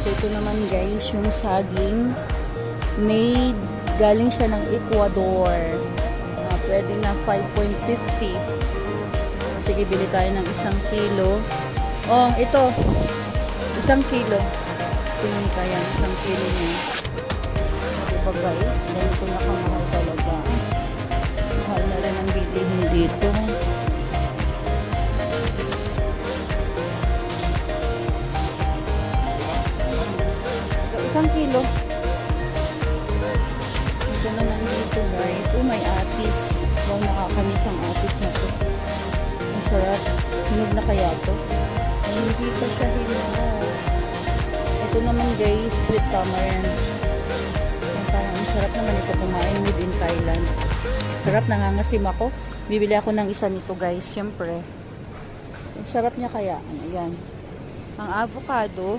So, ito naman guys, yung saging made, galing siya ng Ecuador. Pwede na 5.50. Sige, bili tayo ng 1 kilo. Oh, ito. 1 kilo. Tingin kaya 1 kilo niya. Diba guys? Ganito na kamahal talaga. Mahal na rin ang bilihin dito. So, 1 kilo. Ito naman dito guys. Oh, may atis. Wow, nakakamis ang atis na to. Ang sarap. Hinog na kaya to? Ay, hindi pa siya hinog. Ito naman guys, sweet tamarind. Parang ang sarap naman ito kumain within Thailand. Sarap, nangangasim ako. Bibili ako ng isa nito guys, syempre. Ang sarap niya kaya. Ayan. Ang avocado.